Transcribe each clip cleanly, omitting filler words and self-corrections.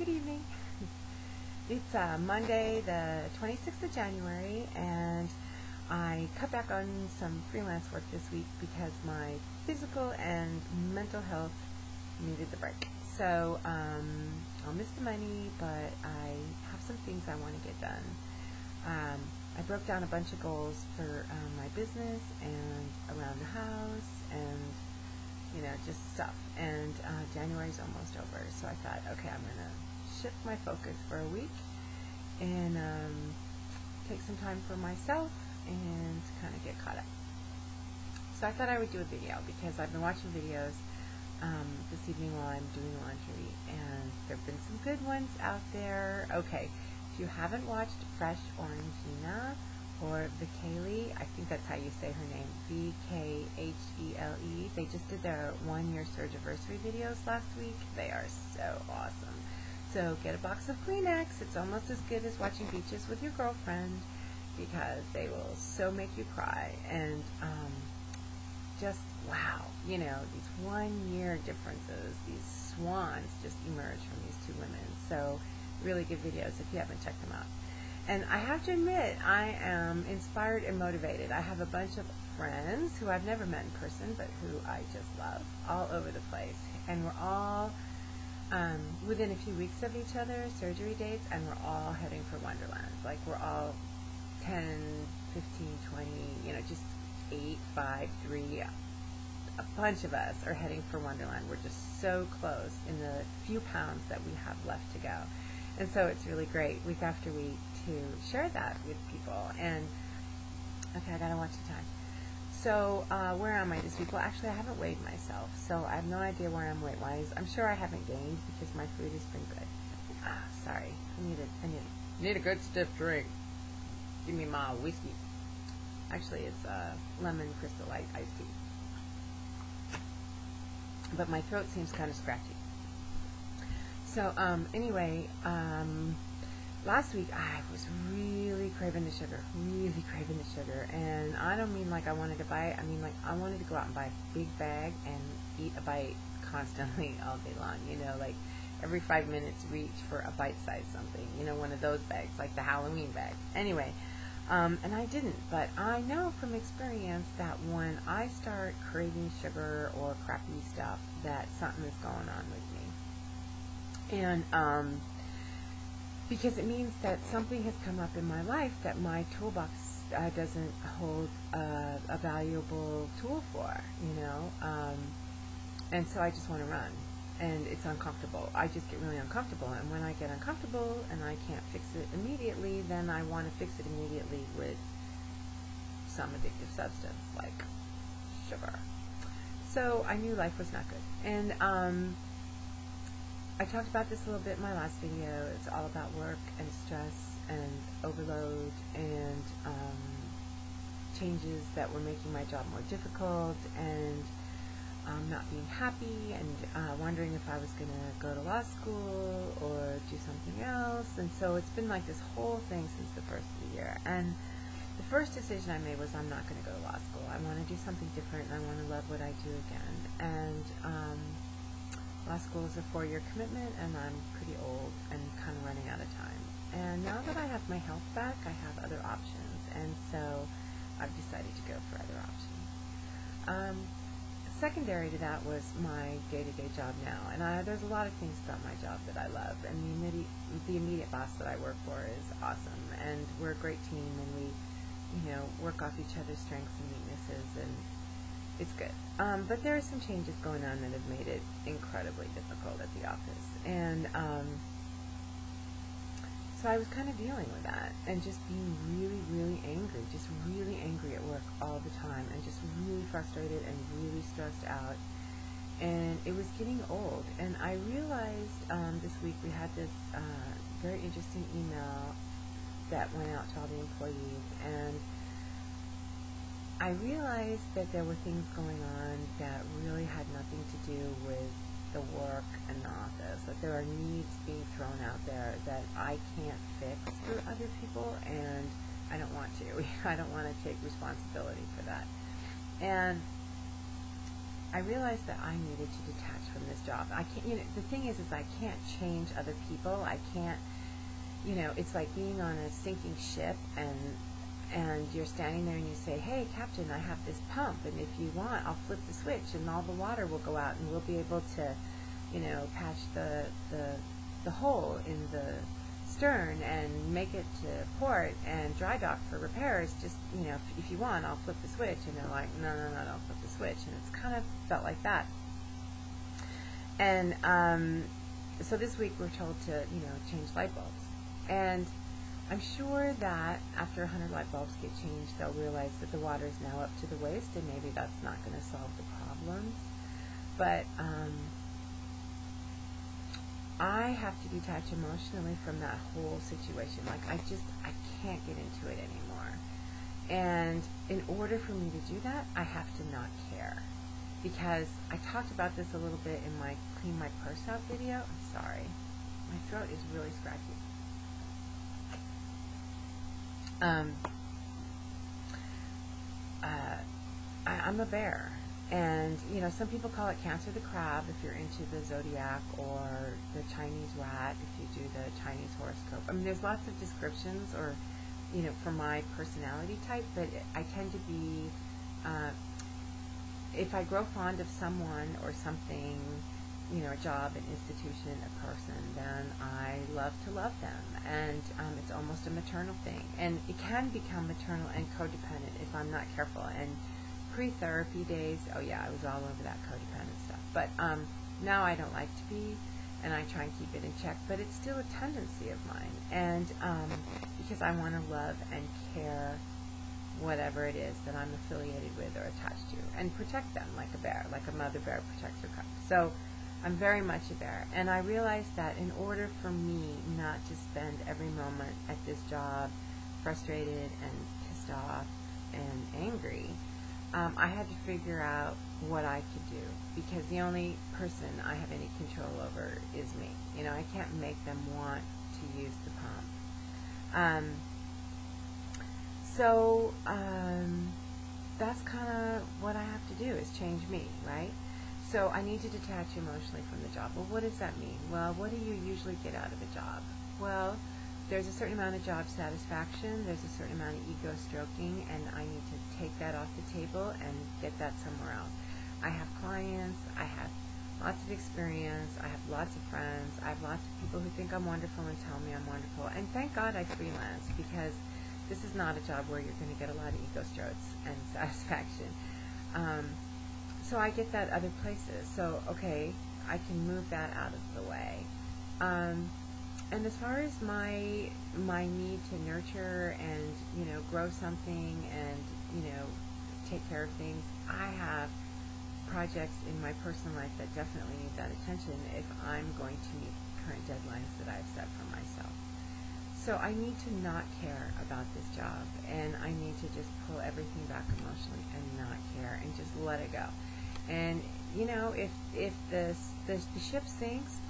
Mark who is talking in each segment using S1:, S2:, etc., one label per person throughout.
S1: Good evening. It's Monday, the 26th of January, and I cut back on some freelance work this week because my physical and mental health needed the break. So I'll miss the money, but I have some things I want to get done. I broke down a bunch of goals for my business and around the house and just stuff. And January's almost over, so I thought, okay, I'm going to shift my focus for a week and take some time for myself and kind of get caught up. So I thought I would do a video because I've been watching videos this evening while I'm doing laundry, and there have been some good ones out there. Okay, if you haven't watched Fresh Orangina or Vikele, I think that's how you say her name, V-K-H-E-L-E. They just did their 1-year Surgiversary videos last week. They are so awesome. So get a box of Kleenex. It's almost as good as watching Beaches with your girlfriend because they will so make you cry. And just, wow, these 1-year differences, these swans just emerge from these two women. So really good videos if you haven't checked them out. And I have to admit, I am inspired and motivated. I have a bunch of friends who I've never met in person, but who I just love, all over the place. And we're all within a few weeks of each other, surgery dates, and we're all heading for Wonderland. Like, we're all 10, 15, 20, just 8, 5, 3. A bunch of us are heading for Wonderland. We're just so close in the few pounds that we have left to go. And so it's really great week after week to share that with people. And okay, I gotta watch the time. So where am I this week? Well, actually, I haven't weighed myself, so I have no idea where I'm weight-wise. I'm sure I haven't gained because my food has been good. Sorry, I need a good stiff drink. Give me my whiskey. Actually, it's lemon Crystal Light iced tea. But my throat seems kind of scratchy. So anyway, last week I was really craving the sugar, and I don't mean like I wanted to buy it. I mean like I wanted to go out and buy a big bag and eat a bite constantly all day long. Like every 5 minutes reach for a bite-sized something. One of those bags, like the Halloween bag. Anyway, and I didn't, but I know from experience that when I start craving sugar or crappy stuff, that something is going on with me. And because it means that something has come up in my life that my toolbox doesn't hold a valuable tool for, and so I just want to run, and it's uncomfortable. I just get really uncomfortable, and when I get uncomfortable and I can't fix it immediately, then I want to fix it immediately with some addictive substance like sugar. So I knew life was not good, and I talked about this a little bit in my last video. It's all about work and stress and overload and changes that were making my job more difficult, and not being happy, and wondering if I was going to go to law school or do something else. And so it's been like this whole thing since the first of the year. And the first decision I made was I'm not going to go to law school. I want to do something different, and I want to love what I do again. And law school is a 4-year commitment, and I'm pretty old and kind of running out of time. And now that I have my health back, I have other options, and so I've decided to go for other options. Secondary to that was my day-to-day job now, and there's a lot of things about my job that I love, and the immediate boss that I work for is awesome, and we're a great team, and we work off each other's strengths and weaknesses, and it's good. But there are some changes going on that have made it incredibly difficult at the office. And so I was kind of dealing with that and just being really, really angry, just really angry at work all the time, and just really frustrated and really stressed out. And it was getting old. And I realized this week we had this very interesting email that went out to all the employees, and I realized that there were things going on that really had nothing to do with the work in the office, that there are needs being thrown out there that I can't fix through other people, and I don't want to. I don't want to take responsibility for that. And I realized that I needed to detach from this job. I can't, the thing is I can't change other people. I can't, it's like being on a sinking ship, and you're standing there and you say, hey, Captain, I have this pump, and if you want, I'll flip the switch and all the water will go out and we'll be able to, patch the hole in the stern and make it to port and dry dock for repairs. Just, if you want, I'll flip the switch. And they're like, no, don't flip the switch. And it's kind of felt like that. And so this week we're told to, change light bulbs. And I'm sure that after 100 light bulbs get changed, they'll realize that the water is now up to the waist, and maybe that's not going to solve the problems. But I have to detach emotionally from that whole situation. Like, I can't get into it anymore. And in order for me to do that, I have to not care. Because I talked about this a little bit in my Clean My Purse Out video. I'm sorry. My throat is really scratchy. I'm a bear. And, some people call it Cancer the Crab if you're into the zodiac, or the Chinese rat if you do the Chinese horoscope. I mean, there's lots of descriptions, or, for my personality type, but I tend to be, if I grow fond of someone or something, a job, an institution, a person, then I love to love them. And it's almost a maternal thing. And it can become maternal and codependent if I'm not careful. And pre-therapy days, oh yeah, I was all over that codependent stuff. But now I don't like to be, and I try and keep it in check. But it's still a tendency of mine. And because I want to love and care whatever it is that I'm affiliated with or attached to, and protect them like a bear, like a mother bear protects her cub. So I'm very much a bear, and I realized that in order for me not to spend every moment at this job frustrated and pissed off and angry, I had to figure out what I could do, because the only person I have any control over is me. I can't make them want to use the pump. So that's kind of what I have to do, is change me, right? So I need to detach emotionally from the job. Well, what does that mean? Well, what do you usually get out of a job? Well, there's a certain amount of job satisfaction, there's a certain amount of ego stroking, and I need to take that off the table and get that somewhere else. I have clients, I have lots of experience, I have lots of friends, I have lots of people who think I'm wonderful and tell me I'm wonderful, and thank God I freelance, because this is not a job where you're going to get a lot of ego strokes and satisfaction. So I get that other places. So, okay, I can move that out of the way. And as far as my need to nurture and, grow something and, take care of things, I have projects in my personal life that definitely need that attention if I'm going to meet current deadlines that I've set for myself. So I need to not care about this job, and I need to just pull everything back emotionally and not care and just let it go. And if the ship sinks,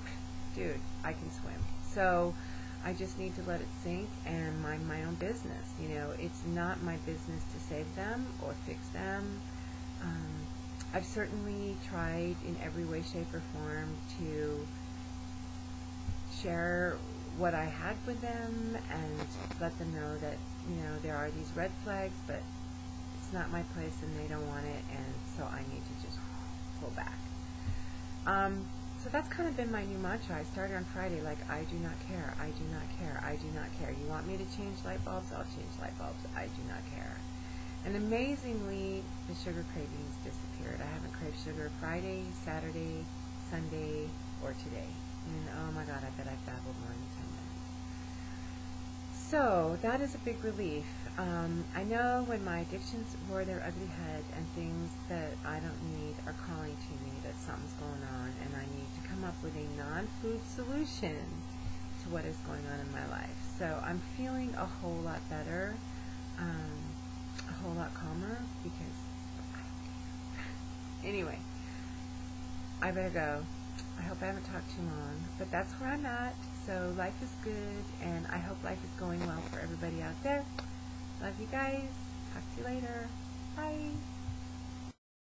S1: dude, I can swim. So I just need to let it sink and mind my own business. It's not my business to save them or fix them. I've certainly tried in every way, shape, or form to share what I had with them and let them know that, there are these red flags, but it's not my place and they don't want it, and so I need to just pull back. So that's kind of been my new mantra. I started on Friday, like, I do not care, I do not care, I do not care. You want me to change light bulbs? I'll change light bulbs. I do not care. And amazingly, the sugar cravings disappeared. I haven't craved sugar Friday, Saturday, Sunday, or today. And oh my God, I bet I've babbled more than 10 minutes. So that is a big relief. I know when my addictions rear their ugly head and things that I don't need are calling to me, that something's going on, and I need to come up with a non-food solution to what is going on in my life. So I'm feeling a whole lot better, a whole lot calmer, because I don't care. Anyway, I better go. I hope I haven't talked too long, but that's where I'm at. So life is good, and I hope life is going well for everybody out there. Love you guys. Talk to you later. Bye.